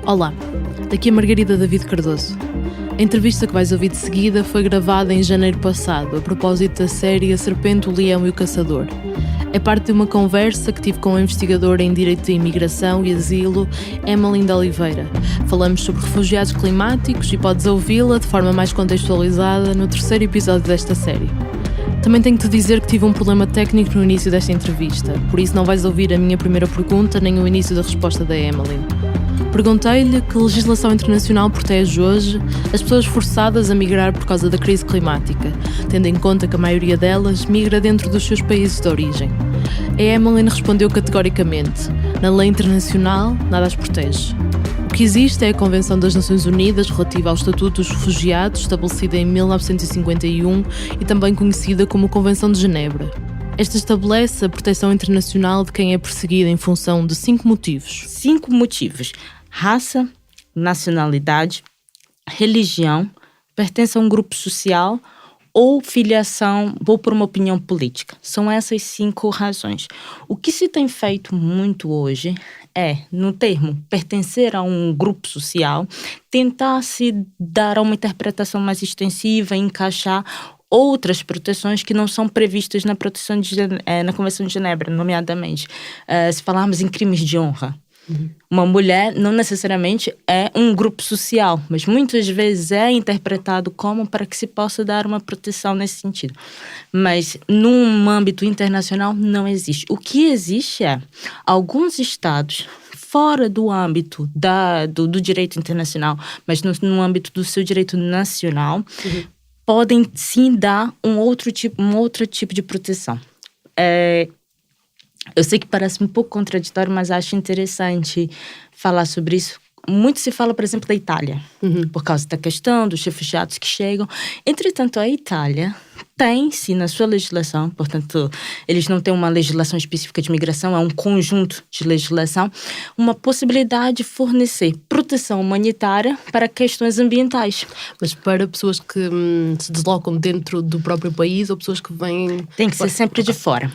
Olá, daqui é Margarida David Cardoso. A entrevista que vais ouvir de seguida foi gravada em janeiro passado, a propósito da série A Serpente, o Leão e o Caçador. É parte de uma conversa que tive com a investigadora em Direito de Imigração e Asilo, Emmeline de Oliveira. Falamos sobre refugiados climáticos e podes ouvi-la de forma mais contextualizada no terceiro episódio desta série. Também tenho-te dizer que tive um problema técnico no início desta entrevista, por isso não vais ouvir a minha primeira pergunta nem o início da resposta da Emmeline. Perguntei-lhe que legislação internacional protege hoje as pessoas forçadas a migrar por causa da crise climática, tendo em conta que a maioria delas migra dentro dos seus países de origem. A Emmeline respondeu categoricamente: na lei internacional, nada as protege. O que existe é a Convenção das Nações Unidas relativa ao Estatuto dos Refugiados, estabelecida em 1951 e também conhecida como Convenção de Genebra. Esta estabelece a proteção internacional de quem é perseguido em função de 5 motivos. 5 motivos: raça, nacionalidade, religião, pertença a um grupo social ou filiação ou por uma opinião política. São essas 5 razões. O que se tem feito muito hoje é, no termo pertencer a um grupo social, tentar se dar uma interpretação mais extensiva, encaixar outras proteções que não são previstas na na Convenção de Genebra, nomeadamente. Se falarmos em crimes de honra, uma mulher não necessariamente é um grupo social, mas muitas vezes é interpretado como para que se possa dar uma proteção nesse sentido. Mas num âmbito internacional não existe. O que existe é alguns estados fora do âmbito do direito internacional, mas no âmbito do seu direito nacional, podem sim dar um outro tipo de proteção. Eu sei que parece um pouco contraditório, mas acho interessante falar sobre isso. Muito se fala, por exemplo, da Itália, por causa da questão dos refugiados que chegam. Entretanto, a Itália tem, sim, na sua legislação, portanto, eles não têm uma legislação específica de migração, é um conjunto de legislação, uma possibilidade de fornecer proteção humanitária para questões ambientais. Mas para pessoas que se deslocam dentro do próprio país ou pessoas que vêm... Tem que ser sempre de fora.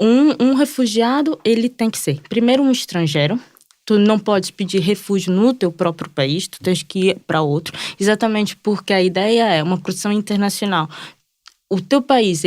Um refugiado, ele tem que ser, primeiro, um estrangeiro. Tu não podes pedir refúgio no teu próprio país, tu tens que ir para outro, exatamente porque a ideia é uma proteção internacional. O teu país,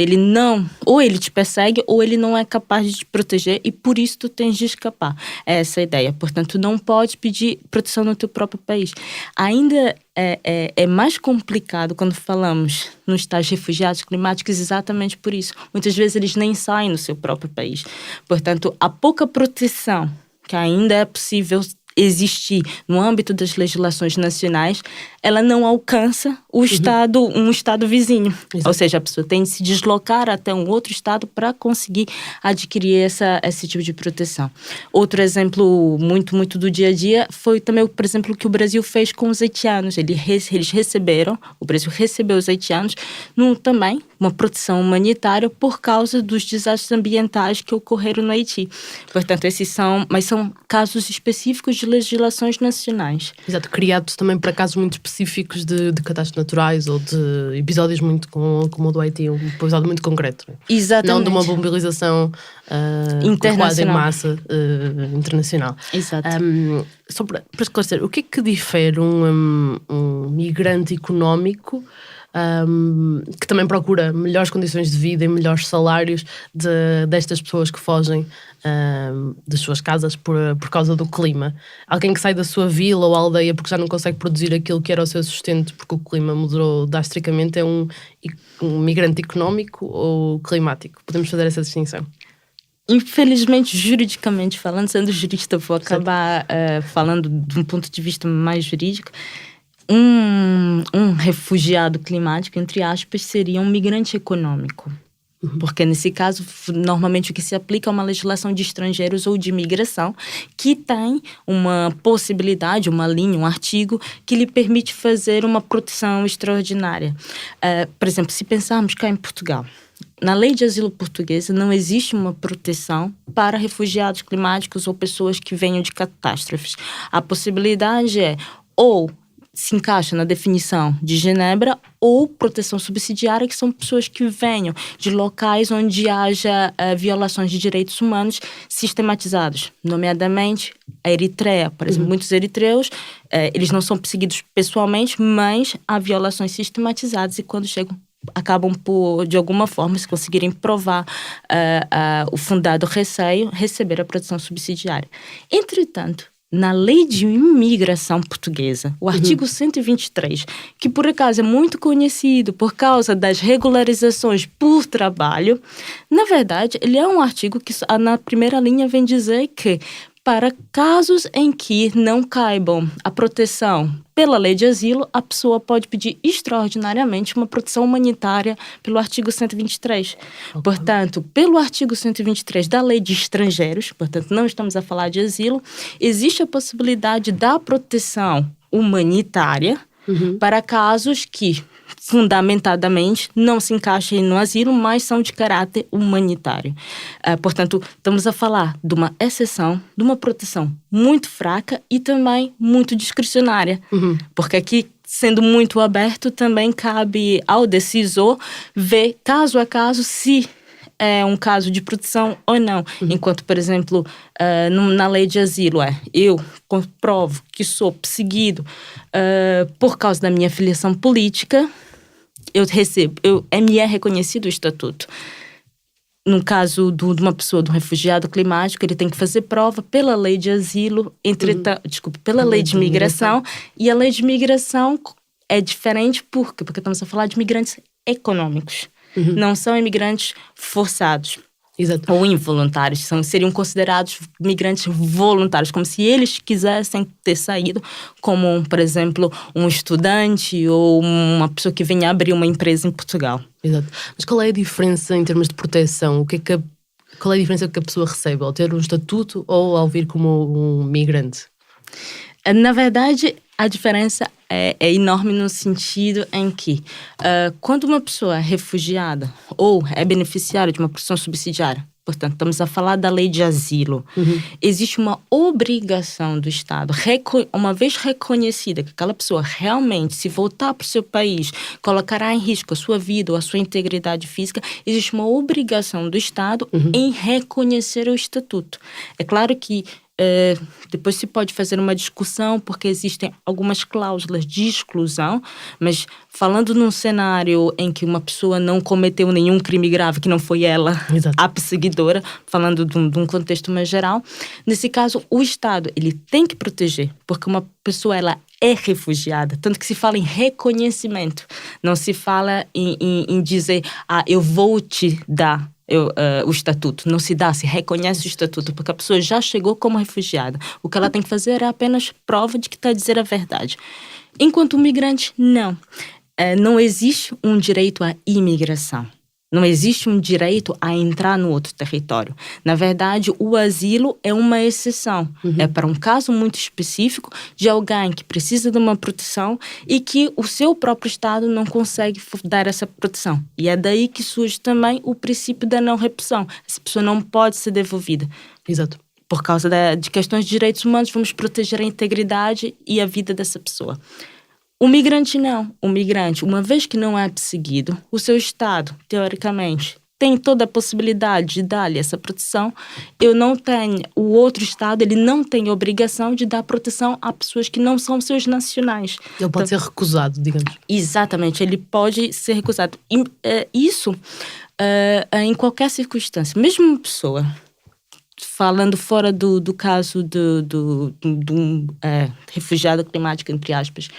ou ele te persegue, ou ele não é capaz de te proteger, e por isso tu tens de escapar. É essa a ideia. Portanto, tu não pode pedir proteção no teu próprio país. Ainda é mais complicado quando falamos nos tais refugiados climáticos, exatamente por isso. Muitas vezes eles nem saem no seu próprio país. Portanto, a pouca proteção que ainda é possível existir no âmbito das legislações nacionais, ela não alcança um estado vizinho. Exato. Ou seja, a pessoa tem de se deslocar até um outro estado para conseguir adquirir esse tipo de proteção. Outro exemplo muito do dia a dia foi também, por exemplo, o que o Brasil fez com os haitianos. O Brasil recebeu os haitianos também uma proteção humanitária por causa dos desastres ambientais que ocorreram no Haiti. Portanto, mas são casos específicos de legislações nacionais. Exato, criados também para casos muito específicos de catástrofes naturais ou de episódios muito como o do Haiti, um episódio muito concreto. Exatamente. Não de uma mobilização internacional em massa internacional. Exato. Só para esclarecer, o que é que difere um migrante económico que também procura melhores condições de vida e melhores salários destas pessoas que fogem das suas casas por causa do clima? Alguém que sai da sua vila ou aldeia porque já não consegue produzir aquilo que era o seu sustento porque o clima mudou drasticamente, é um migrante económico ou climático? Podemos fazer essa distinção? Infelizmente, juridicamente falando, sendo jurista, vou acabar falando de um ponto de vista mais jurídico. Um refugiado climático, entre aspas, seria um migrante econômico. Porque, nesse caso, normalmente o que se aplica é uma legislação de estrangeiros ou de imigração que tem uma possibilidade, uma linha, um artigo que lhe permite fazer uma proteção extraordinária. Por exemplo, se pensarmos cá em Portugal, na lei de asilo portuguesa não existe uma proteção para refugiados climáticos ou pessoas que venham de catástrofes. A possibilidade é ou se encaixa na definição de Genebra, ou proteção subsidiária, que são pessoas que venham de locais onde haja violações de direitos humanos sistematizados, nomeadamente a Eritreia. Por exemplo, muitos eritreus, eles não são perseguidos pessoalmente, mas há violações sistematizadas e quando chegam, acabam por, de alguma forma, se conseguirem provar o fundado receio, receber a proteção subsidiária. Entretanto, na lei de imigração portuguesa, o artigo 123, que por acaso é muito conhecido por causa das regularizações por trabalho, na verdade, ele é um artigo que na primeira linha vem dizer que para casos em que não caibam a proteção pela lei de asilo, a pessoa pode pedir extraordinariamente uma proteção humanitária pelo artigo 123. Portanto, pelo artigo 123 da lei de estrangeiros, portanto, não estamos a falar de asilo, existe a possibilidade da proteção humanitária para casos que, fundamentadamente, não se encaixem no asilo, mas são de caráter humanitário. Portanto, estamos a falar de uma exceção, de uma proteção muito fraca e também muito discricionária. Porque aqui, sendo muito aberto, também cabe ao decisor ver, caso a caso, se é um caso de proteção ou não. Enquanto, por exemplo, na lei de asilo, eu comprovo que sou perseguido por causa da minha filiação política, me é reconhecido o estatuto. No caso de uma pessoa, de um refugiado climático, ele tem que fazer prova pela lei de asilo, pela lei de imigração. E a lei de imigração é diferente porque estamos a falar de migrantes econômicos. Não são imigrantes forçados. Exato. Ou involuntários, seriam considerados migrantes voluntários, como se eles quisessem ter saído, como, por exemplo, um estudante ou uma pessoa que venha abrir uma empresa em Portugal. Exato. Mas qual é a diferença em termos de proteção? Qual é a diferença que a pessoa recebe ao ter um estatuto ou ao vir como um migrante? Na verdade, a diferença é enorme no sentido em que, quando uma pessoa é refugiada ou é beneficiária de uma proteção subsidiária, portanto, estamos a falar da lei de asilo, existe uma obrigação do Estado, uma vez reconhecida que aquela pessoa realmente, se voltar para o seu país, colocará em risco a sua vida ou a sua integridade física, existe uma obrigação do Estado em reconhecer o estatuto. É claro que depois se pode fazer uma discussão porque existem algumas cláusulas de exclusão, mas falando num cenário em que uma pessoa não cometeu nenhum crime grave, que não foi ela a perseguidora, falando de um contexto mais geral, nesse caso o Estado ele tem que proteger, porque uma pessoa ela é refugiada, tanto que se fala em reconhecimento, não se fala em dizer eu vou te dar o estatuto. Não se dá, se reconhece o estatuto, porque a pessoa já chegou como refugiada. O que ela tem que fazer é apenas prova de que está a dizer a verdade. Enquanto o migrante, não. Não existe um direito à imigração. Não existe um direito a entrar no outro território. Na verdade, o asilo é uma exceção. É para um caso muito específico de alguém que precisa de uma proteção e que o seu próprio Estado não consegue dar essa proteção. E é daí que surge também o princípio da não repulsão. Essa pessoa não pode ser devolvida. Exato. Por causa de questões de direitos humanos, vamos proteger a integridade e a vida dessa pessoa. O migrante não. O migrante, uma vez que não é perseguido, o seu Estado, teoricamente, tem toda a possibilidade de dar-lhe essa proteção. O outro Estado, ele não tem a obrigação de dar proteção a pessoas que não são seus nacionais. Ele pode ser recusado, digamos. Exatamente, ele pode ser recusado. Isso em qualquer circunstância. Mesmo uma pessoa, falando fora do caso de um refugiado climático, entre aspas,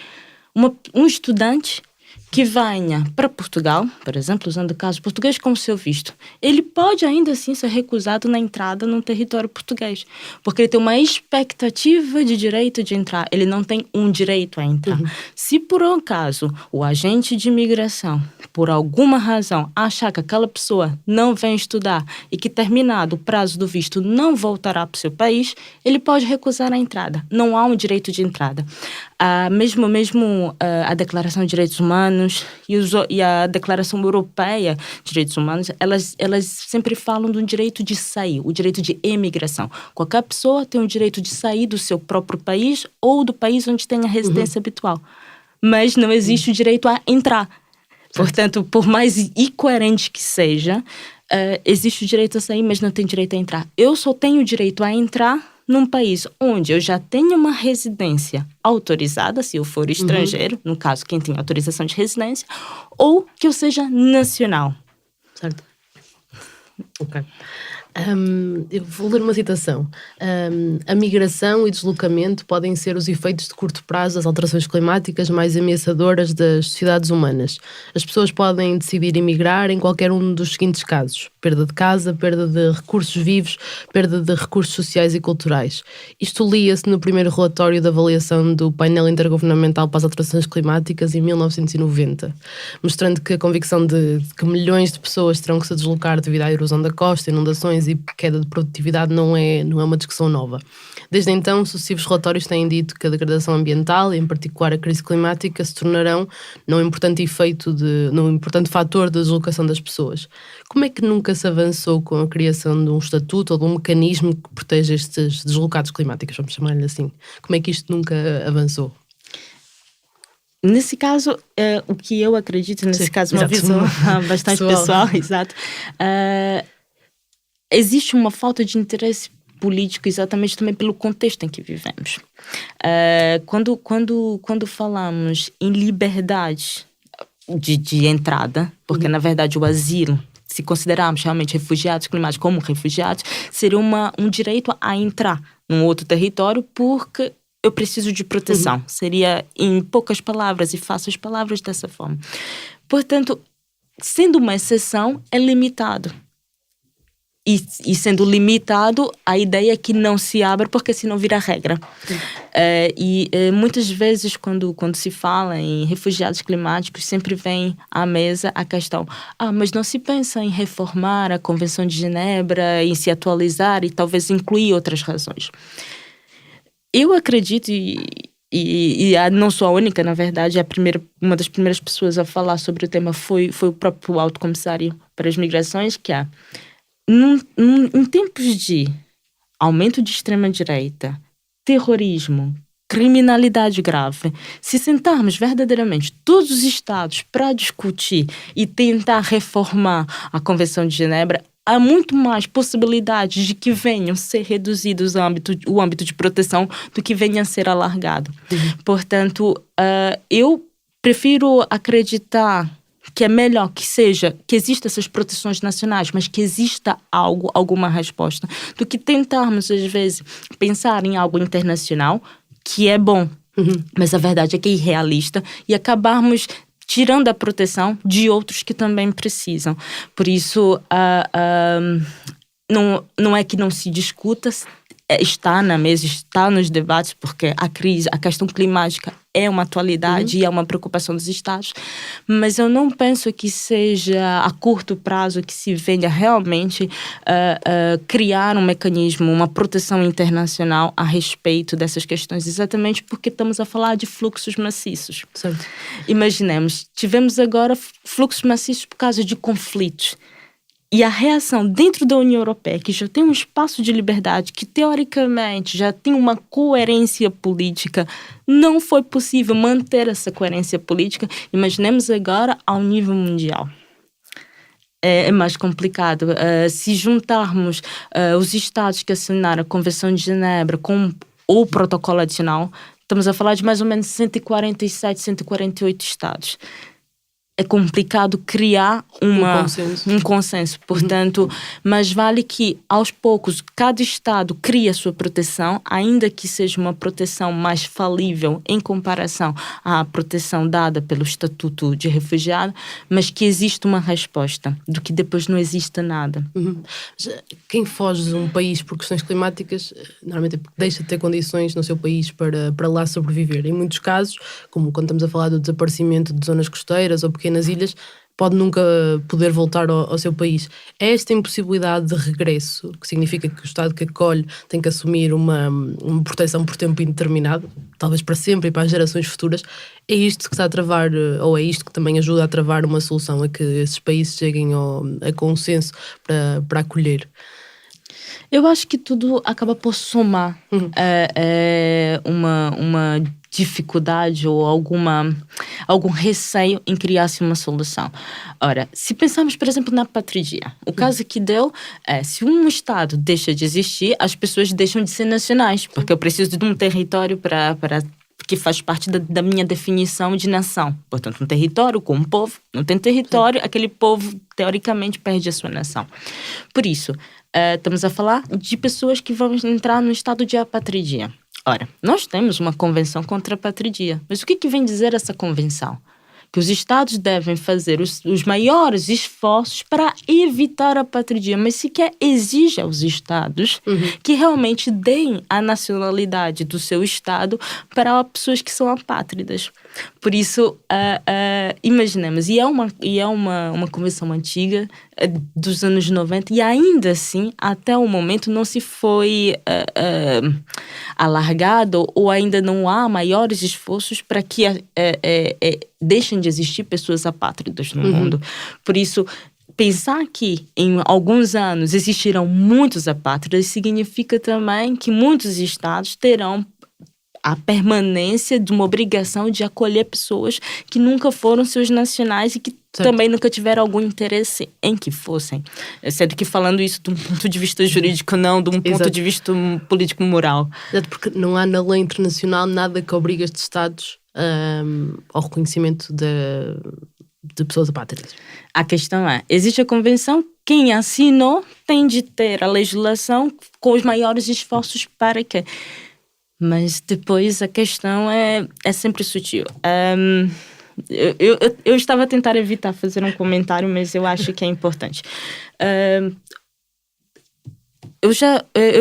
um estudante que venha para Portugal, por exemplo, usando o caso português como seu visto, ele pode ainda assim ser recusado na entrada no território português, porque ele tem uma expectativa de direito de entrar, ele não tem um direito a entrar. Se por um acaso o agente de imigração, por alguma razão, achar que aquela pessoa não vem estudar e que terminado o prazo do visto não voltará para o seu país, ele pode recusar a entrada. Não há um direito de entrada. Mesmo a Declaração de Direitos Humanos Humanos e a Declaração Europeia de Direitos Humanos, elas sempre falam do direito de sair, o direito de emigração. Qualquer pessoa tem o direito de sair do seu próprio país ou do país onde tem a residência habitual. Mas não existe o direito a entrar. Portanto, por mais incoerente que seja, existe o direito a sair, mas não tem direito a entrar. Eu só tenho o direito a entrar num país onde eu já tenho uma residência autorizada, se eu for estrangeiro, no caso, quem tem autorização de residência, ou que eu seja nacional. Certo. Ok. Eu vou ler uma citação. A migração e deslocamento podem ser os efeitos de curto prazo das alterações climáticas mais ameaçadoras das sociedades humanas. As pessoas podem decidir emigrar em qualquer um dos seguintes casos: perda de casa, perda de recursos vivos, perda de recursos sociais e culturais. Isto lia-se no primeiro relatório de avaliação do painel intergovernamental para as alterações climáticas em 1990, mostrando que a convicção de que milhões de pessoas terão que se deslocar devido à erosão da costa, inundações e queda de produtividade não é uma discussão nova. Desde então, sucessivos relatórios têm dito que a degradação ambiental, e em particular a crise climática, se tornarão num importante fator da deslocação das pessoas. Como é que nunca se avançou com a criação de um estatuto ou de um mecanismo que proteja estes deslocados climáticos, vamos chamar-lhe assim? Como é que isto nunca avançou? Nesse caso, o que eu acredito, nesse caso, uma visão bastante pessoal, exato. Existe uma falta de interesse político exatamente também pelo contexto em que vivemos. Quando falamos em liberdade de entrada, porque na verdade o asilo, se considerarmos realmente refugiados climáticos como refugiados, seria um direito a entrar num outro território porque eu preciso de proteção. Seria em poucas palavras, e faço as palavras dessa forma. Portanto, sendo uma exceção, é limitado. E sendo limitado, a ideia é que não se abra, porque senão vira regra. Muitas vezes, quando se fala em refugiados climáticos, sempre vem à mesa a questão: mas não se pensa em reformar a Convenção de Genebra, em se atualizar e talvez incluir outras razões. Eu acredito, e não sou a única, na verdade, uma das primeiras pessoas a falar sobre o tema foi o próprio Alto Comissário para as Migrações, que em tempos de aumento de extrema-direita, terrorismo, criminalidade grave, se sentarmos verdadeiramente todos os Estados para discutir e tentar reformar a Convenção de Genebra, há muito mais possibilidades de que venham a ser reduzidos o âmbito de proteção do que venha a ser alargado. Portanto, eu prefiro acreditar que é melhor que existam essas proteções nacionais, mas que exista alguma resposta, do que tentarmos, às vezes, pensar em algo internacional, que é bom, mas a verdade é que é irrealista, e acabarmos tirando a proteção de outros que também precisam. Por isso, não é que não se discuta, está na mesa, está nos debates, porque a questão climática é uma atualidade e é uma preocupação dos Estados, mas eu não penso que seja a curto prazo que se venha realmente criar um mecanismo, uma proteção internacional a respeito dessas questões, exatamente porque estamos a falar de fluxos maciços. Certo. Imaginemos, tivemos agora fluxos maciços por causa de conflitos. E a reação dentro da União Europeia, que já tem um espaço de liberdade, que teoricamente já tem uma coerência política, não foi possível manter essa coerência política. Imaginemos agora ao nível mundial. É mais complicado. Se juntarmos os Estados que assinaram a Convenção de Genebra com o protocolo adicional, estamos a falar de mais ou menos 147, 148 Estados. É complicado criar um consenso. Portanto, mais vale que, aos poucos, cada Estado crie a sua proteção, ainda que seja uma proteção mais falível em comparação à proteção dada pelo Estatuto de Refugiado, mas que exista uma resposta, do que depois não exista nada. Quem foge de um país por questões climáticas, normalmente deixa de ter condições no seu país para lá sobreviver. Em muitos casos, como quando estamos a falar do desaparecimento de zonas costeiras ou pequenas ilhas, pode nunca poder voltar ao seu país. É esta impossibilidade de regresso, que significa que o Estado que acolhe tem que assumir uma proteção por tempo indeterminado, talvez para sempre e para as gerações futuras, é isto que está a travar, ou é isto que também ajuda a travar uma solução a que esses países cheguem a consenso para acolher? Eu acho que tudo acaba por somar uma dificuldade ou algum receio em criar-se uma solução. Ora, se pensarmos, por exemplo, na patridia, o caso que deu é, se um Estado deixa de existir, as pessoas deixam de ser nacionais, porque eu preciso de um território para que faz parte da minha definição de nação. Portanto, um território com um povo, não tem território, aquele povo, teoricamente, perde a sua nação. Por isso, estamos a falar de pessoas que vão entrar no estado de apatridia. Ora, nós temos uma convenção contra a apatridia. Mas o que vem dizer essa convenção? Que os Estados devem fazer os maiores esforços para evitar a apatridia, mas sequer exige aos Estados que realmente deem a nacionalidade do seu Estado para pessoas que são apátridas. Por isso, imaginemos, e é uma convenção antiga, dos anos 90, e ainda assim, até o momento, não se foi alargado ou ainda não há maiores esforços para que deixem de existir pessoas apátridas no mundo. Por isso, pensar que em alguns anos existirão muitos apátridas significa também que muitos estados terão a permanência de uma obrigação de acolher pessoas que nunca foram seus nacionais e que também nunca tiveram algum interesse em que fossem. Sendo que falando isso de um ponto de vista jurídico, não de um ponto de vista político-moral. Exato, porque não há na lei internacional nada que obrigue estes Estados ao reconhecimento de pessoas apátridas. A questão é, existe a convenção, quem assinou tem de ter a legislação com os maiores esforços para que... Mas depois a questão é sempre sutil. Eu estava a tentar evitar fazer um comentário, mas eu acho que é importante. Eu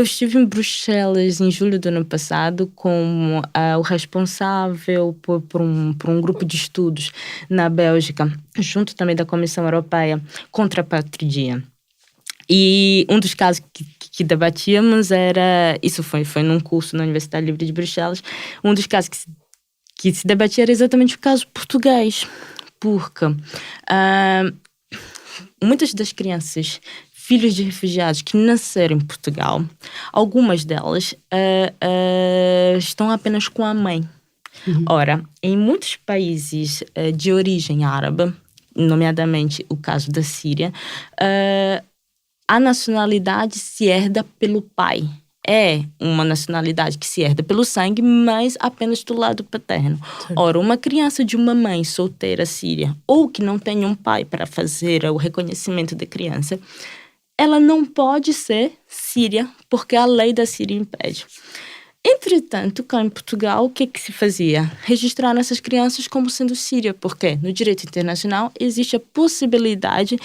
estive em Bruxelas em julho do ano passado com o responsável por um grupo de estudos na Bélgica, junto também da Comissão Europeia, contra a apatridia. E um dos casos que debatíamos era... Isso foi num curso na Universidade Livre de Bruxelas. Um dos casos que se debatia era exatamente o caso português. Porque muitas das crianças, filhos de refugiados que nasceram em Portugal, algumas delas estão apenas com a mãe. Ora, em muitos países de origem árabe, nomeadamente o caso da Síria, a nacionalidade se herda pelo pai. É uma nacionalidade que se herda pelo sangue, mas apenas do lado paterno. Sim. Ora, uma criança de uma mãe solteira síria, ou que não tem um pai para fazer o reconhecimento da criança, ela não pode ser síria, porque a lei da Síria impede. Entretanto, cá em Portugal, o que se fazia? Registrar essas crianças como sendo síria, porque no direito internacional existe a possibilidade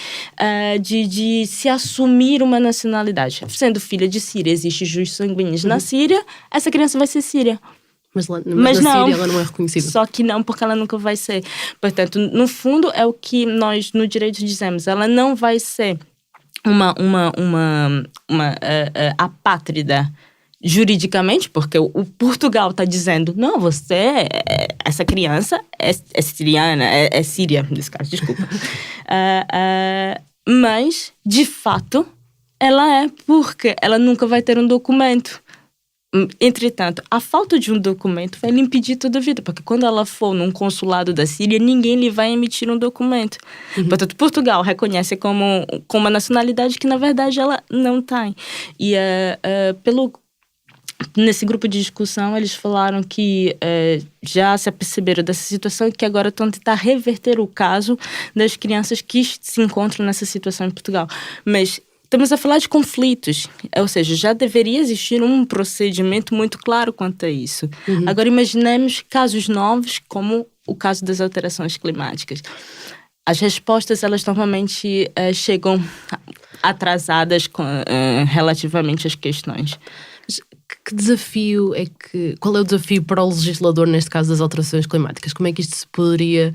de se assumir uma nacionalidade. Sendo filha de Síria, existe jus sanguíneos na Síria, essa criança vai ser síria. Mas na Síria ela não é reconhecida. Só que não, porque ela nunca vai ser. Portanto, no fundo, é o que nós no direito dizemos. Ela não vai ser uma apátrida juridicamente, porque o Portugal está dizendo, não, essa criança é siriana, é síria, nesse caso, desculpa. Mas, de fato, ela é, porque ela nunca vai ter um documento. Entretanto, a falta de um documento vai lhe impedir toda a vida, porque quando ela for num consulado da Síria, ninguém lhe vai emitir um documento. Portanto, Portugal reconhece como uma nacionalidade que, na verdade, ela não tem. E nesse grupo de discussão, eles falaram que já se aperceberam dessa situação e que agora estão a tentar reverter o caso das crianças que se encontram nessa situação em Portugal. Mas estamos a falar de conflitos, ou seja, já deveria existir um procedimento muito claro quanto a isso. Agora imaginemos casos novos, como o caso das alterações climáticas. As respostas, elas normalmente chegam atrasadas relativamente às questões. desafio qual é o desafio para o legislador neste caso das alterações climáticas? Como é que isto se poderia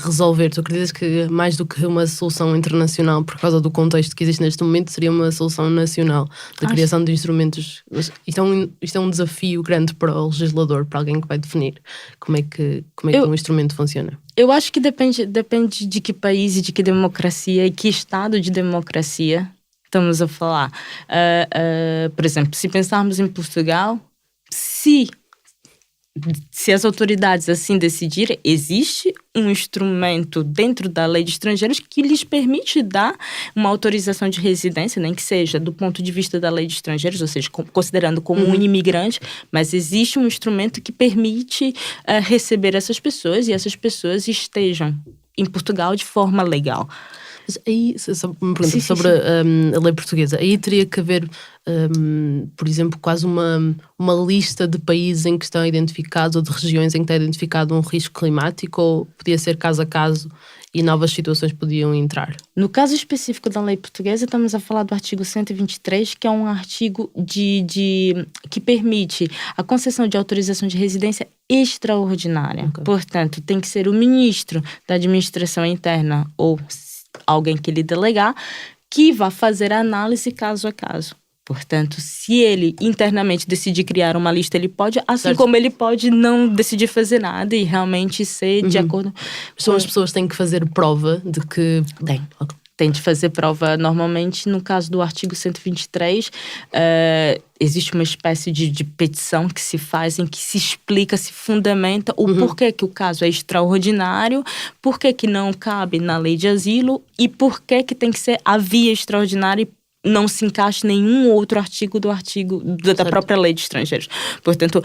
resolver? Tu acreditas que mais do que uma solução internacional, por causa do contexto que existe neste momento, seria uma solução nacional da criação de instrumentos? Isto é um desafio grande para o legislador, para alguém que vai definir como é que um instrumento funciona. Eu acho que depende de que país e de que democracia e que estado de democracia estamos a falar. Por exemplo, se pensarmos em Portugal, se as autoridades assim decidirem, existe um instrumento dentro da lei de estrangeiros que lhes permite dar uma autorização de residência, nem que seja do ponto de vista da lei de estrangeiros, ou seja, considerando como um imigrante, mas existe um instrumento que permite receber essas pessoas e essas pessoas estejam em Portugal de forma legal. Mas aí, só uma pergunta sobre a lei portuguesa. Aí teria que haver, por exemplo, quase uma lista de países em que estão identificados ou de regiões em que está identificado um risco climático, ou podia ser caso a caso e novas situações podiam entrar? No caso específico da lei portuguesa, estamos a falar do artigo 123, que é um artigo que permite a concessão de autorização de residência extraordinária. Okay. Portanto, tem que ser o ministro da administração interna ou alguém que lhe delegar, que vai fazer a análise caso a caso. Portanto, se ele internamente decidir criar uma lista, ele pode, assim como ele pode não decidir fazer nada e realmente ser de acordo... As pessoas têm que fazer prova de que... Tem de fazer prova. Normalmente, no caso do artigo 123, existe uma espécie de petição que se faz, em que se explica, se fundamenta o porquê que o caso é extraordinário, porquê que não cabe na lei de asilo e porquê que tem que ser a via extraordinária e não se encaixa nenhum outro artigo da própria lei de estrangeiros. Portanto,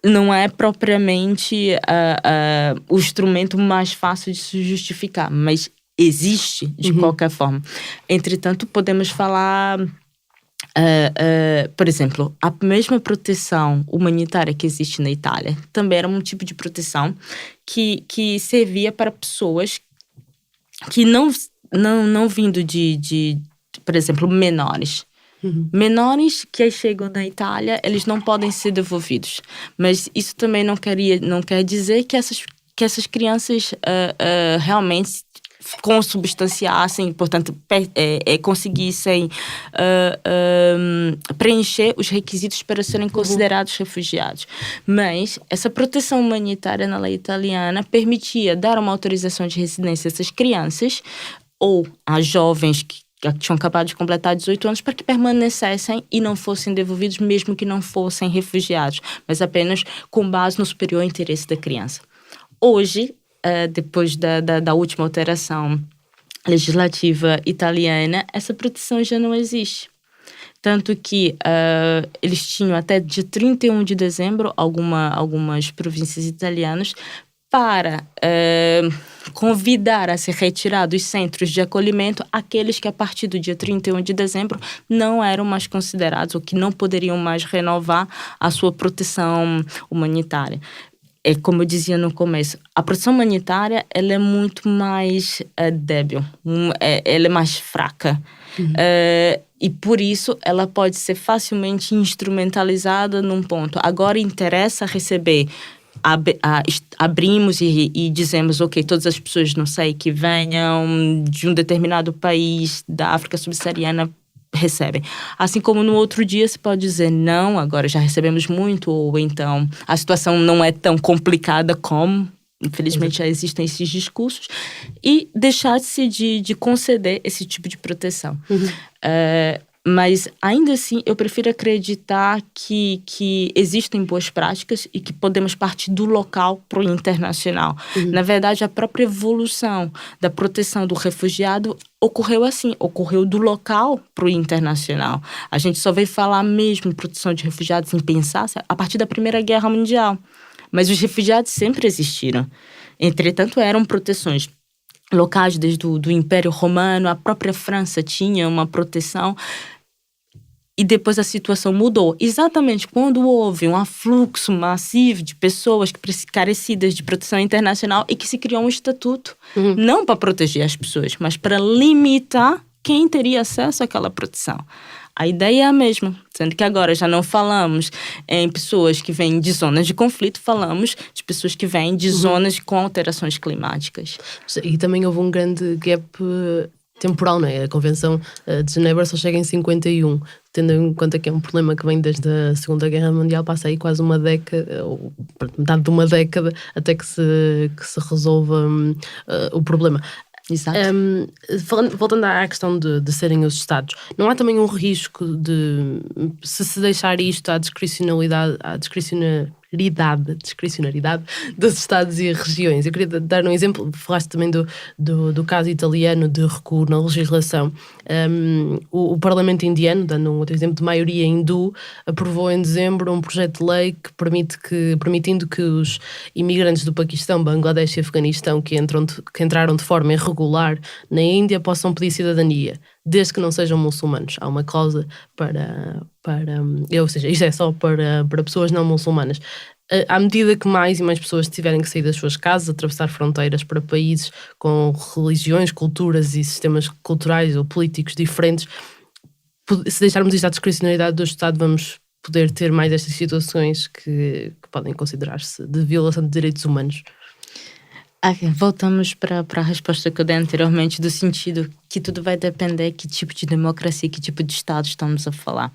não é propriamente o instrumento mais fácil de se justificar, mas existe de qualquer forma. Entretanto, podemos falar, por exemplo, a mesma proteção humanitária que existe na Itália também era um tipo de proteção que servia para pessoas que não vindo de, por exemplo, menores. Menores que chegam na Itália, eles não podem ser devolvidos. Mas isso também não quer dizer que essas crianças realmente consubstanciassem, portanto, conseguissem preencher os requisitos para serem considerados refugiados. Mas essa proteção humanitária na lei italiana permitia dar uma autorização de residência a essas crianças ou a jovens que tinham acabado de completar 18 anos para que permanecessem e não fossem devolvidos, mesmo que não fossem refugiados, mas apenas com base no superior interesse da criança. Hoje, depois da última alteração legislativa italiana, essa proteção já não existe. Tanto que eles tinham até dia 31 de dezembro, algumas províncias italianas, para convidar a se retirar dos centros de acolhimento aqueles que a partir do dia 31 de dezembro não eram mais considerados ou que não poderiam mais renovar a sua proteção humanitária. Como eu dizia no começo, a proteção humanitária ela é muito mais débil, ela é mais fraca. E por isso ela pode ser facilmente instrumentalizada num ponto. Agora interessa receber, abrimos e dizemos, ok, todas as pessoas, não sei, que venham de um determinado país da África subsaariana recebem. Assim como no outro dia se pode dizer, não, agora já recebemos muito, ou então a situação não é tão complicada como, infelizmente já existem esses discursos, e deixar-se de conceder esse tipo de proteção. Mas, ainda assim, eu prefiro acreditar que existem boas práticas e que podemos partir do local para o internacional. Na verdade, a própria evolução da proteção do refugiado ocorreu assim, ocorreu do local para o internacional. A gente só veio falar mesmo em proteção de refugiados, em pensar a partir da Primeira Guerra Mundial. Mas os refugiados sempre existiram. Entretanto, eram proteções locais desde o Império Romano, a própria França tinha uma proteção. E depois a situação mudou. Exatamente quando houve um afluxo massivo de pessoas carecidas de proteção internacional e que se criou um estatuto, não para proteger as pessoas, mas para limitar quem teria acesso àquela proteção. A ideia é a mesma, sendo que agora já não falamos em pessoas que vêm de zonas de conflito, falamos de pessoas que vêm de zonas com alterações climáticas. E também houve um grande gap temporal, não é? A Convenção de Genebra só chega em 51, tendo em conta que é um problema que vem desde a Segunda Guerra Mundial, passa aí quase uma década, ou metade de uma década, até que se resolva o problema. Exato. Voltando à questão de serem os Estados, não há também um risco de, se deixar isto à discricionalidade dos Estados e regiões? Eu queria dar um exemplo, falaste também do caso italiano de recuo na legislação. O Parlamento indiano, dando um outro exemplo de maioria hindu, aprovou em dezembro um projeto de lei que permitindo que os imigrantes do Paquistão, Bangladesh e Afeganistão que entraram de forma irregular na Índia possam pedir cidadania, desde que não sejam muçulmanos. Há uma cláusula ou seja, isto é só para pessoas não muçulmanas. À medida que mais e mais pessoas tiverem que sair das suas casas, atravessar fronteiras para países com religiões, culturas e sistemas culturais ou políticos diferentes, se deixarmos isto à discricionalidade do Estado, vamos poder ter mais estas situações que podem considerar-se de violação de direitos humanos. Voltamos para a resposta que eu dei anteriormente, do sentido que tudo vai depender que tipo de democracia, que tipo de Estado estamos a falar.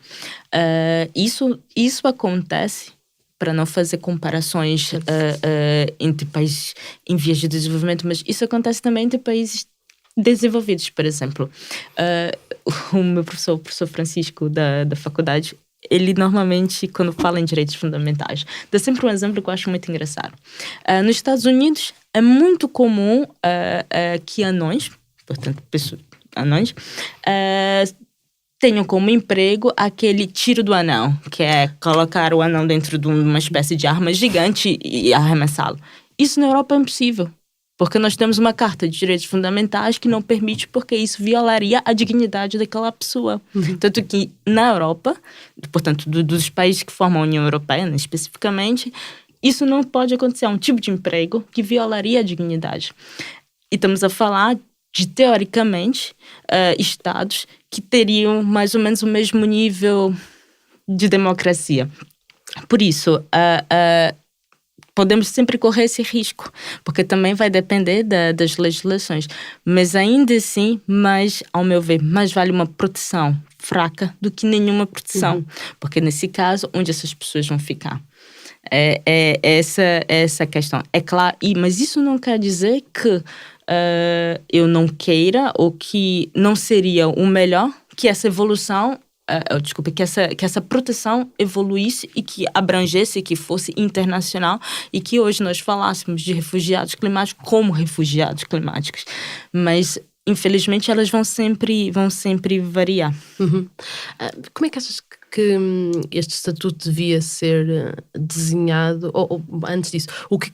Isso acontece, para não fazer comparações entre países em vias de desenvolvimento, mas isso acontece também entre países desenvolvidos. Por exemplo, o meu professor Francisco da faculdade, ele normalmente, quando fala em direitos fundamentais, dá sempre um exemplo que eu acho muito engraçado. Nos Estados Unidos, é muito comum que anões, portanto, anões, tenham como emprego aquele tiro do anão, que é colocar o anão dentro de uma espécie de arma gigante e arremessá-lo. Isso na Europa é impossível, porque nós temos uma Carta de Direitos Fundamentais que não permite, porque isso violaria a dignidade daquela pessoa. Tanto que na Europa, portanto, dos países que formam a União Europeia, né, especificamente, isso não pode acontecer. É um tipo de emprego que violaria a dignidade. E estamos a falar de, teoricamente, estados que teriam mais ou menos o mesmo nível de democracia. Por isso, podemos sempre correr esse risco, porque também vai depender das legislações. Mas ainda assim, ao meu ver, mais vale uma proteção fraca do que nenhuma proteção. Porque nesse caso, onde essas pessoas vão ficar? Essa questão. É claro, mas isso não quer dizer que eu não queira, ou que não seria o melhor que essa evolução, que essa proteção evoluísse e que abrangesse, que fosse internacional, e que hoje nós falássemos de refugiados climáticos como refugiados climáticos. Mas, infelizmente, elas vão sempre variar. Como é que achas que este estatuto devia ser desenhado? Ou antes disso, o que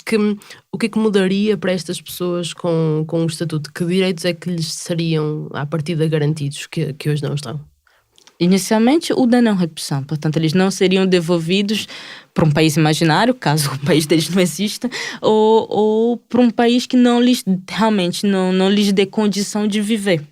é que mudaria para estas pessoas com o estatuto? Que direitos é que lhes seriam, à partida, garantidos, que hoje não estão? Inicialmente, o da não-repetição. Portanto, eles não seriam devolvidos para um país imaginário, caso o país deles não exista, ou para um país que realmente não lhes dê condição de viver.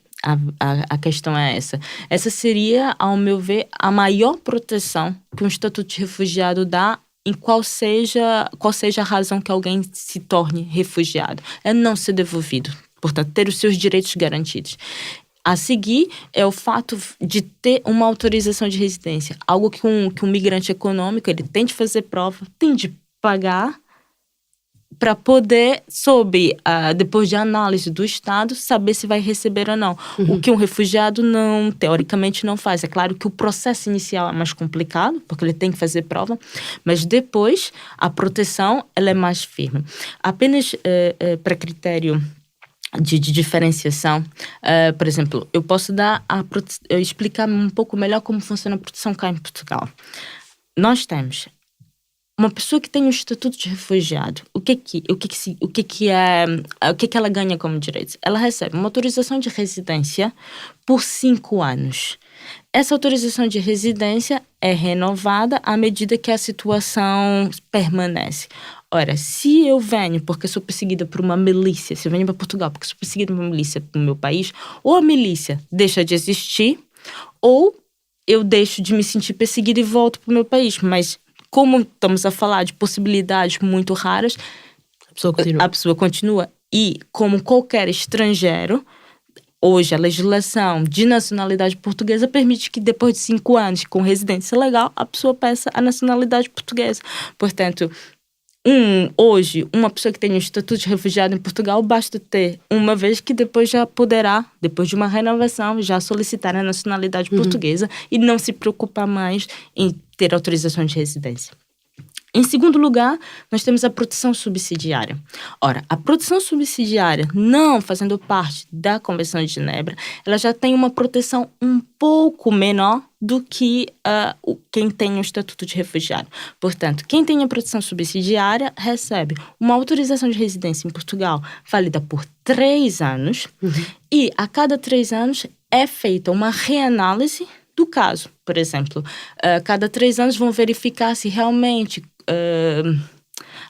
A questão é essa. Essa seria, ao meu ver, a maior proteção que um estatuto de refugiado dá, em qual seja a razão que alguém se torne refugiado. É não ser devolvido. Portanto, ter os seus direitos garantidos. A seguir é o fato de ter uma autorização de residência. Algo que um migrante econômico, ele tem de fazer prova, tem de pagar para poder, depois de análise do Estado, saber se vai receber ou não. O que um refugiado teoricamente não faz. É claro que o processo inicial é mais complicado, porque ele tem que fazer prova, mas depois a proteção ela é mais firme. Apenas para critério de diferenciação, por exemplo, eu posso explicar um pouco melhor como funciona a proteção cá em Portugal. Nós temos uma pessoa que tem um estatuto de refugiado. O que ela ganha como direitos? Ela recebe uma autorização de residência por 5 anos. Essa autorização de residência é renovada à medida que a situação permanece. Ora, se eu venho porque sou perseguida por uma milícia, se eu venho para Portugal porque sou perseguida por uma milícia no meu país, ou a milícia deixa de existir, ou eu deixo de me sentir perseguida e volto para o meu país. Mas como estamos a falar de possibilidades muito raras, a pessoa continua. E como qualquer estrangeiro, hoje a legislação de nacionalidade portuguesa permite que depois de 5 anos com residência legal, a pessoa peça a nacionalidade portuguesa. Portanto, hoje, uma pessoa que tem um estatuto de refugiado em Portugal, basta ter uma vez que depois já poderá, depois de uma renovação, já solicitar a nacionalidade portuguesa e não se preocupar mais em ter autorização de residência. Em segundo lugar, nós temos a proteção subsidiária. Ora, a proteção subsidiária, não fazendo parte da Convenção de Genebra, ela já tem uma proteção um pouco menor do que quem tem um estatuto de refugiado. Portanto, quem tem a proteção subsidiária recebe uma autorização de residência em Portugal válida por 3 anos e a cada 3 anos é feita uma reanálise do caso. Por exemplo, cada 3 anos vão verificar se realmente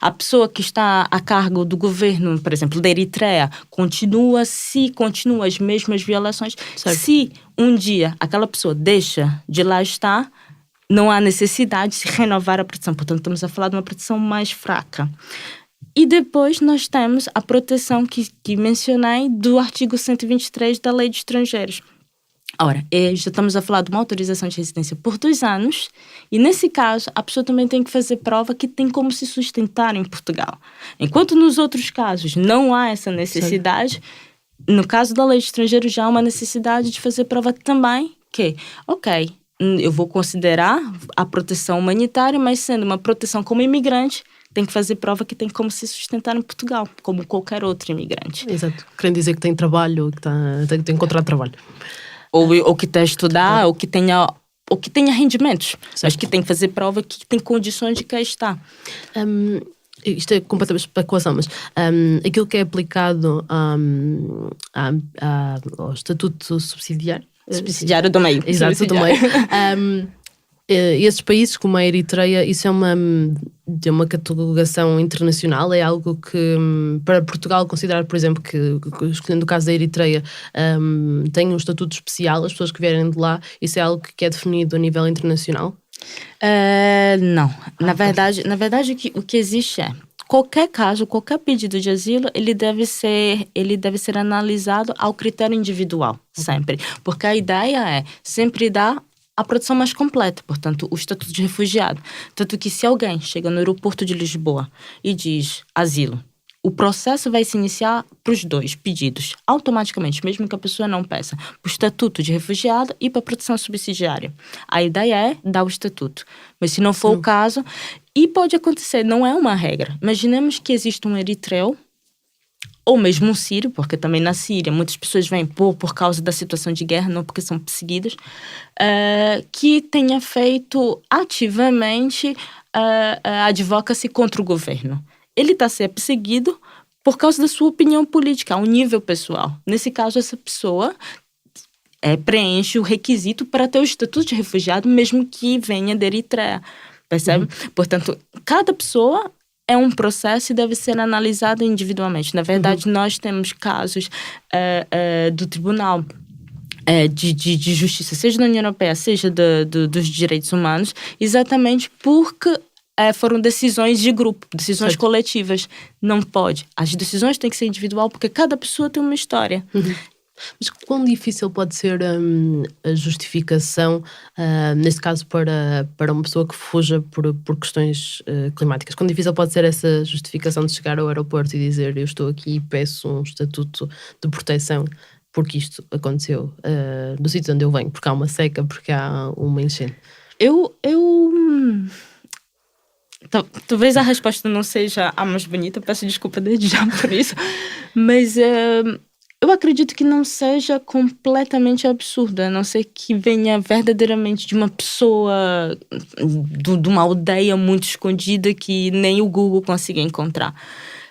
a pessoa que está a cargo do governo, por exemplo, da Eritreia, continua as mesmas violações. Certo. Se um dia aquela pessoa deixa de lá estar, não há necessidade de se renovar a proteção. Portanto, estamos a falar de uma proteção mais fraca. E depois nós temos a proteção que mencionei do artigo 123 da Lei de Estrangeiros. Ora, já estamos a falar de uma autorização de residência por 2 anos e, nesse caso, a pessoa também tem que fazer prova que tem como se sustentar em Portugal. Enquanto nos outros casos não há essa necessidade, no caso da Lei de Estrangeiros já há uma necessidade de fazer prova também que, ok, eu vou considerar a proteção humanitária, mas sendo uma proteção como imigrante, tem que fazer prova que tem como se sustentar em Portugal, como qualquer outro imigrante. Exato. Querendo dizer que tem trabalho, que tem encontrado trabalho. Ou que está a estudar, ou que tenha rendimentos. Certo. Mas que tem que fazer prova que tem condições de cá estar. Isto é completamente especulação, mas aquilo que é aplicado ao estatuto subsidiário... Subsidiário do meio. Exato, do meio. Esses países como a Eritreia, isso é uma catalogação internacional, é algo que para Portugal considerar, por exemplo, que escolhendo o caso da Eritreia, tem um estatuto especial, as pessoas que vierem de lá, isso é algo que é definido a nível internacional? Não. Na verdade, o que existe é qualquer caso, qualquer pedido de asilo, ele deve ser analisado ao critério individual, sempre. Porque a ideia é sempre dar a proteção mais completa, portanto, o estatuto de refugiado. Tanto que se alguém chega no aeroporto de Lisboa e diz asilo, o processo vai se iniciar para os 2 pedidos, automaticamente, mesmo que a pessoa não peça, para o estatuto de refugiado e para a proteção subsidiária. A ideia é dar o estatuto. Mas se não for o caso, e pode acontecer, não é uma regra. Imaginemos que existe um eritreu, ou mesmo um sírio, porque também na Síria muitas pessoas vêm por causa da situação de guerra, não porque são perseguidas, que tenha feito ativamente advocacy contra o governo. Ele está sendo perseguido por causa da sua opinião política, a um nível pessoal. Nesse caso, essa pessoa preenche o requisito para ter o estatuto de refugiado, mesmo que venha da Eritreia, percebe? Portanto, cada pessoa é um processo e deve ser analisado individualmente. Na verdade, nós temos casos do Tribunal de Justiça, seja da União Europeia, seja dos direitos humanos, exatamente porque foram decisões de grupo, decisões coletivas. Não pode. As decisões têm que ser individual porque cada pessoa tem uma história. Mas quão difícil pode ser a justificação, neste caso para uma pessoa que fuja por questões climáticas? Quão difícil pode ser essa justificação de chegar ao aeroporto e dizer eu estou aqui e peço um estatuto de proteção porque isto aconteceu no sítio onde eu venho, porque há uma seca, porque há uma enchente? Talvez a resposta não seja a mais bonita, peço desculpa desde já por isso, mas... eu acredito que não seja completamente absurdo, a não ser que venha verdadeiramente de uma pessoa, de uma aldeia muito escondida que nem o Google consiga encontrar.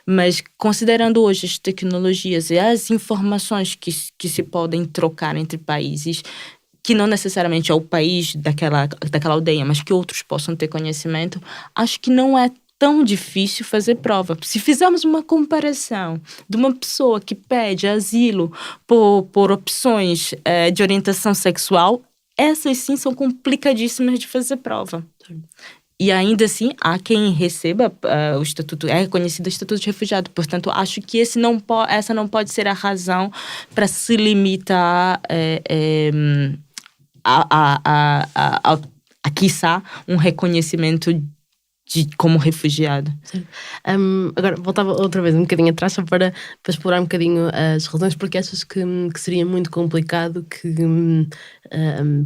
Mas considerando hoje as tecnologias e as informações que se podem trocar entre países, que não necessariamente é o país daquela aldeia, mas que outros possam ter conhecimento, acho que não é tão difícil fazer prova. Se fizermos uma comparação de uma pessoa que pede asilo por opções de orientação sexual, essas sim são complicadíssimas de fazer prova. E ainda assim, há quem receba o estatuto, é reconhecido o estatuto de refugiado. Portanto, acho que essa não pode ser a razão para se limitar a quiçá, um reconhecimento como refugiado. Agora, voltava outra vez um bocadinho atrás, só para explorar um bocadinho as razões, porque achas que seria muito complicado que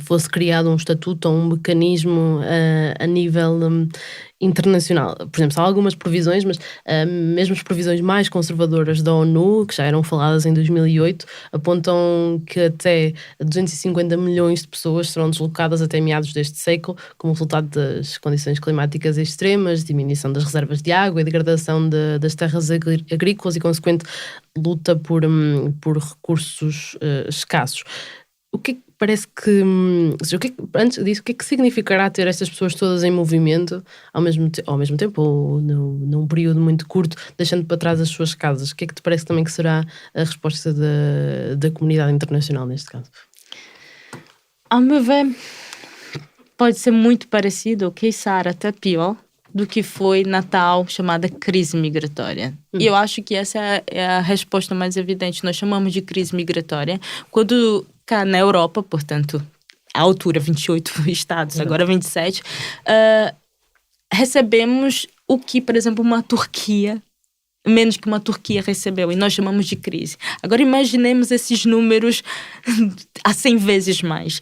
fosse criado um estatuto ou um mecanismo a nível internacional. Por exemplo, há algumas provisões, mas mesmo as provisões mais conservadoras da ONU, que já eram faladas em 2008, apontam que até 250 milhões de pessoas serão deslocadas até meados deste século, como resultado das condições climáticas extremas, diminuição das reservas de água e degradação das terras agrícolas e consequente luta por recursos escassos. O que é que parece que... antes disso, o que é que significará ter estas pessoas todas em movimento ao mesmo tempo, ou num período muito curto, deixando para trás as suas casas? O que é que te parece também que será a resposta da comunidade internacional neste caso? Ao meu ver, pode ser muito parecido, ou quiçá até pior, do que foi na tal chamada crise migratória. E eu acho que essa é a resposta mais evidente. Nós chamamos de crise migratória quando cá na Europa, portanto, à altura 28 estados, agora 27, recebemos o que, por exemplo, menos que uma Turquia recebeu, e nós chamamos de crise. Agora imaginemos esses números a 100 vezes mais.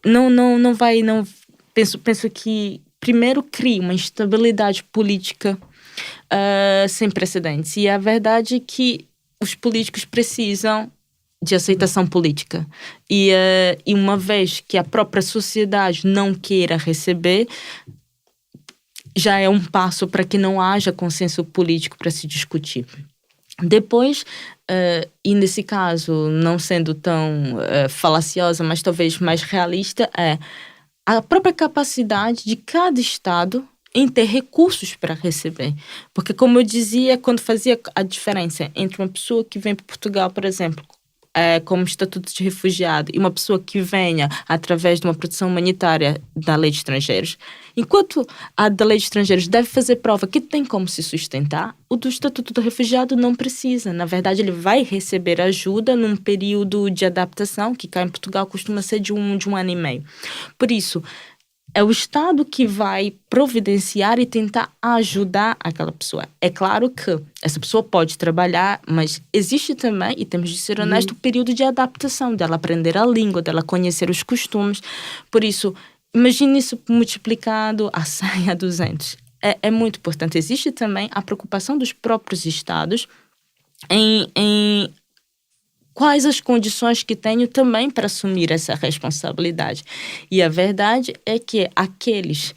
Não vai. Penso que primeiro cria uma instabilidade política sem precedentes. E a verdade é que os políticos precisam de aceitação política. E uma vez que a própria sociedade não queira receber, já é um passo para que não haja consenso político para se discutir. Depois, e nesse caso, não sendo tão falaciosa, mas talvez mais realista, é a própria capacidade de cada Estado em ter recursos para receber. Porque, como eu dizia, quando fazia a diferença entre uma pessoa que vem para Portugal, por exemplo, como estatuto de refugiado, e uma pessoa que venha através de uma proteção humanitária da lei de estrangeiros, enquanto a da lei de estrangeiros deve fazer prova que tem como se sustentar, o do estatuto do refugiado não precisa. Na verdade, ele vai receber ajuda num período de adaptação, que cá em Portugal costuma ser de um ano e meio. Por isso, é o Estado que vai providenciar e tentar ajudar aquela pessoa. É claro que essa pessoa pode trabalhar, mas existe também, e temos de ser honestos, o período de adaptação, dela aprender a língua, dela conhecer os costumes. Por isso, imagine isso multiplicado a 100, a 200. É muito importante. Existe também a preocupação dos próprios Estados em quais as condições que tenho também para assumir essa responsabilidade. E a verdade é que aqueles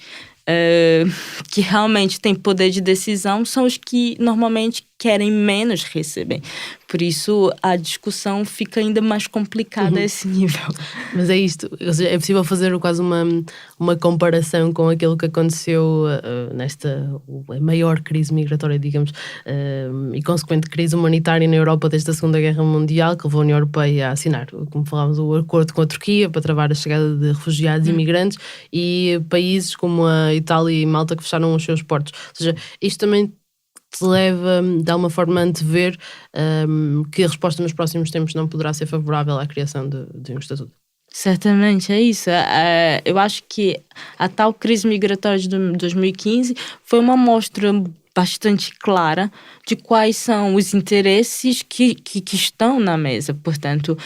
que realmente têm poder de decisão são os que normalmente querem menos receber. Por isso, a discussão fica ainda mais complicada a esse nível. Mas é isto, é possível fazer quase uma comparação com aquilo que aconteceu nesta maior crise migratória, digamos, e consequente crise humanitária na Europa desde a Segunda Guerra Mundial, que levou a União Europeia a assinar, como falávamos, o acordo com a Turquia para travar a chegada de refugiados e imigrantes, e países como a Itália e Malta que fecharam os seus portos. Ou seja, isto também te leva, de alguma forma, a antever que a resposta nos próximos tempos não poderá ser favorável à criação de um estatuto. Certamente, é isso. Eu acho que a tal crise migratória de 2015 foi uma amostra bastante clara de quais são os interesses que estão na mesa. Portanto,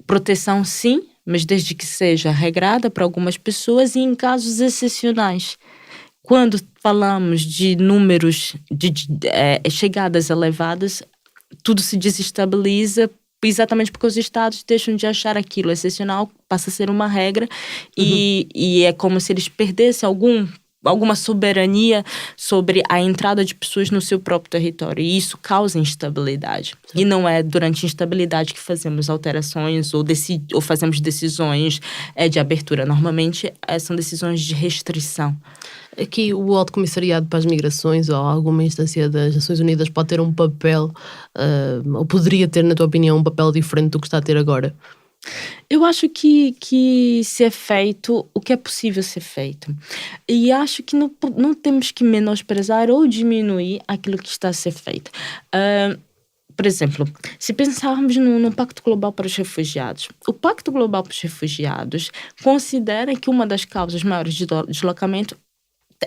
proteção sim, mas desde que seja regrada para algumas pessoas e em casos excepcionais. Quando falamos de números de chegadas elevadas, tudo se desestabiliza exatamente porque os Estados deixam de achar aquilo excepcional, passa a ser uma regra, e é como se eles perdessem alguma soberania sobre a entrada de pessoas no seu próprio território, e isso causa instabilidade. Sim. E não é durante a instabilidade que fazemos alterações ou fazemos decisões de abertura. Normalmente são decisões de restrição. Aqui o Alto Comissariado para as Migrações ou alguma instância das Nações Unidas pode ter um papel, ou poderia ter, na tua opinião, um papel diferente do que está a ter agora? Eu acho que se é feito o que é possível ser feito. E acho que não temos que menosprezar ou diminuir aquilo que está a ser feito. Por exemplo, se pensarmos no Pacto Global para os Refugiados, o Pacto Global para os Refugiados considera que uma das causas maiores de deslocamento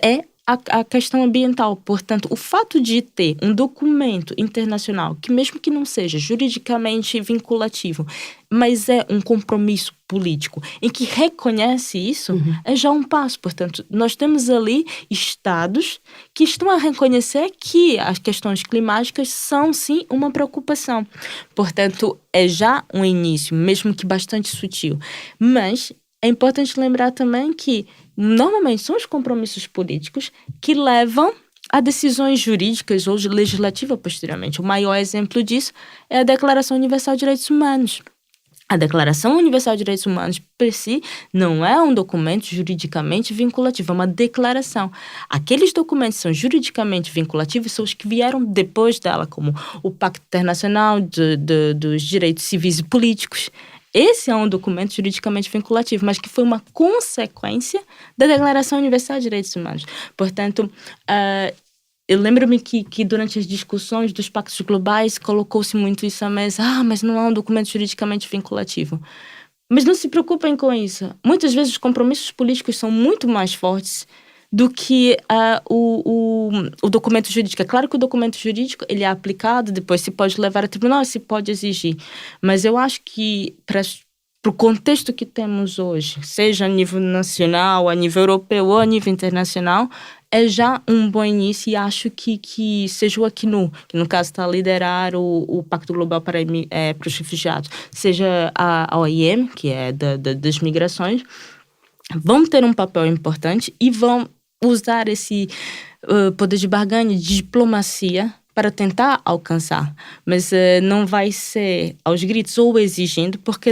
é a questão ambiental. Portanto, o fato de ter um documento internacional, que mesmo que não seja juridicamente vinculativo, mas é um compromisso político, em que reconhece isso, é já um passo. Portanto, nós temos ali estados que estão a reconhecer que as questões climáticas são, sim, uma preocupação. Portanto, é já um início, mesmo que bastante sutil. Mas é importante lembrar também que normalmente são os compromissos políticos que levam a decisões jurídicas ou legislativas posteriormente. O maior exemplo disso é a Declaração Universal de Direitos Humanos. A Declaração Universal de Direitos Humanos, por si, não é um documento juridicamente vinculativo, é uma declaração. Aqueles documentos que são juridicamente vinculativos são os que vieram depois dela, como o Pacto Internacional dos Direitos Civis e Políticos. Esse é um documento juridicamente vinculativo, mas que foi uma consequência da Declaração Universal de Direitos Humanos. Portanto, eu lembro-me que durante as discussões dos pactos globais colocou-se muito isso à mesa. Mas não é um documento juridicamente vinculativo. Mas não se preocupem com isso. Muitas vezes os compromissos políticos são muito mais fortes do que o documento jurídico. É claro que o documento jurídico ele é aplicado, depois se pode levar a tribunal, se pode exigir. Mas eu acho que para o contexto que temos hoje, seja a nível nacional, a nível europeu ou a nível internacional, é já um bom início e acho que seja o Acnur, que no caso está a liderar o Pacto Global para os Refugiados, seja a OIM, que é das migrações, vão ter um papel importante e vão usar esse poder de barganha, de diplomacia, para tentar alcançar. Mas não vai ser aos gritos ou exigindo, porque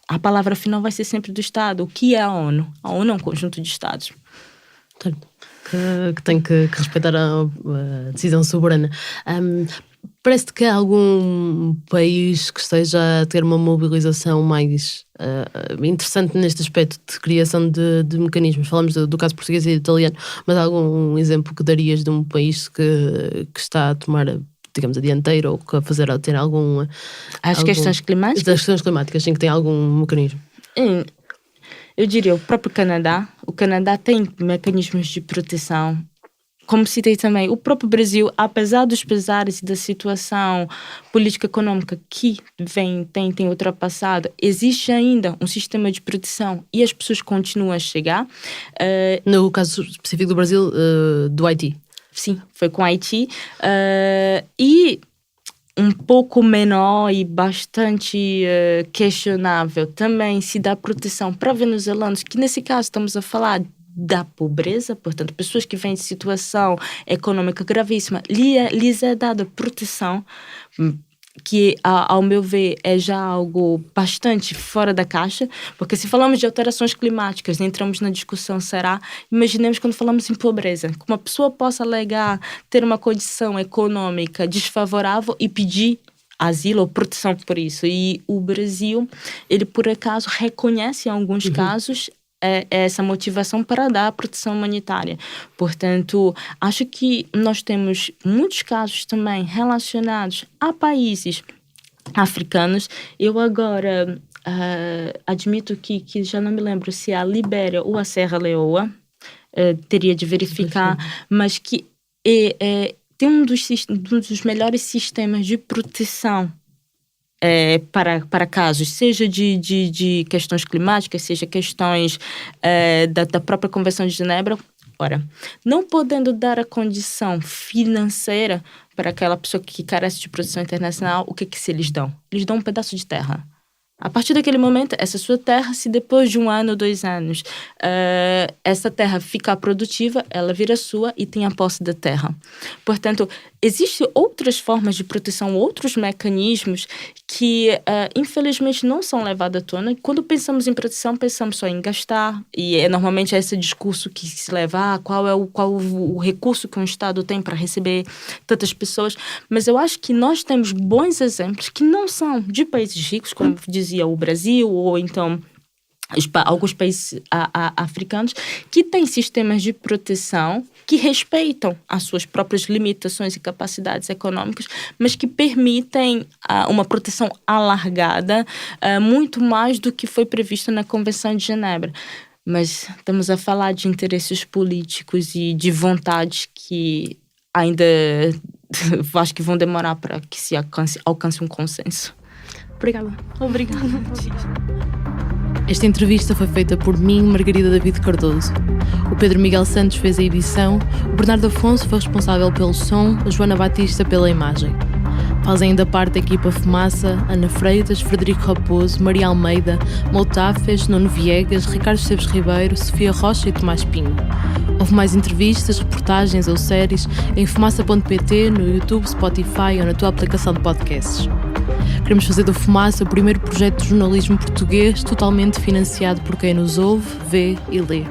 a palavra final vai ser sempre do Estado. O que é a ONU? A ONU é um conjunto de Estados. Que tem que respeitar a decisão soberana. Parece-te que há algum país que esteja a ter uma mobilização mais interessante neste aspecto de criação de mecanismos? Falamos do caso português e italiano, mas há algum exemplo que darias de um país que está a tomar, digamos, a dianteira ou que a ter algum... Questões climáticas? Das questões climáticas, sim, que tem algum mecanismo. Eu diria o próprio Canadá. O Canadá tem mecanismos de proteção. Como citei também, o próprio Brasil, apesar dos pesares e da situação político-econômica que tem ultrapassado, existe ainda um sistema de proteção e as pessoas continuam a chegar. No caso específico do Brasil, do Haiti. Sim, foi com o Haiti. E um pouco menor e bastante questionável também se dá proteção para venezuelanos, que nesse caso estamos a falar da pobreza, portanto, pessoas que vêm de situação econômica gravíssima, lhes é dada proteção, que, ao meu ver, é já algo bastante fora da caixa, porque se falamos de alterações climáticas, entramos na discussão, imaginemos quando falamos em pobreza, que uma pessoa possa alegar ter uma condição econômica desfavorável e pedir asilo ou proteção por isso. E o Brasil, ele por acaso reconhece em alguns casos essa motivação para dar proteção humanitária. Portanto, acho que nós temos muitos casos também relacionados a países africanos. Eu agora admito que já não me lembro se é a Libéria ou a Serra Leoa, teria de verificar, mas que tem um dos melhores sistemas de proteção para casos, seja de questões climáticas, seja questões da própria Convenção de Genebra. Ora, não podendo dar a condição financeira para aquela pessoa que carece de proteção internacional, o que se eles dão? Eles dão um pedaço de terra. A partir daquele momento, essa sua terra, se depois de 1 ano ou 2 anos, essa terra ficar produtiva, ela vira sua e tem a posse da terra. Portanto, existem outras formas de proteção, outros mecanismos que, infelizmente, não são levados à tona. Quando pensamos em proteção, pensamos só em gastar. E normalmente esse discurso que se leva qual o recurso que um Estado tem para receber tantas pessoas. Mas eu acho que nós temos bons exemplos que não são de países ricos, como dizia Tunísia, o Brasil, ou então alguns países africanos, que têm sistemas de proteção que respeitam as suas próprias limitações e capacidades econômicas, mas que permitem uma proteção alargada, muito mais do que foi previsto na Convenção de Genebra. Mas estamos a falar de interesses políticos e de vontades que ainda acho que vão demorar para que se alcance um consenso. Obrigada. Obrigada. Esta entrevista foi feita por mim, Margarida David Cardoso. O Pedro Miguel Santos fez a edição, o Bernardo Afonso foi responsável pelo som, a Joana Batista pela imagem. Fazem ainda parte da equipa Fumaça, Ana Freitas, Frederico Raposo, Maria Almeida, Moutafes, Nuno Viegas, Ricardo Esteves Ribeiro, Sofia Rocha e Tomás Pinho. Houve mais entrevistas, reportagens ou séries em fumaça.pt, no YouTube, Spotify ou na tua aplicação de podcasts. Queremos fazer do Fumaça o primeiro projeto de jornalismo português totalmente financiado por quem nos ouve, vê e lê.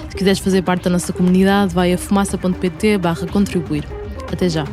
Se quiseres fazer parte da nossa comunidade, vai a fumaça.pt/contribuir. Até já!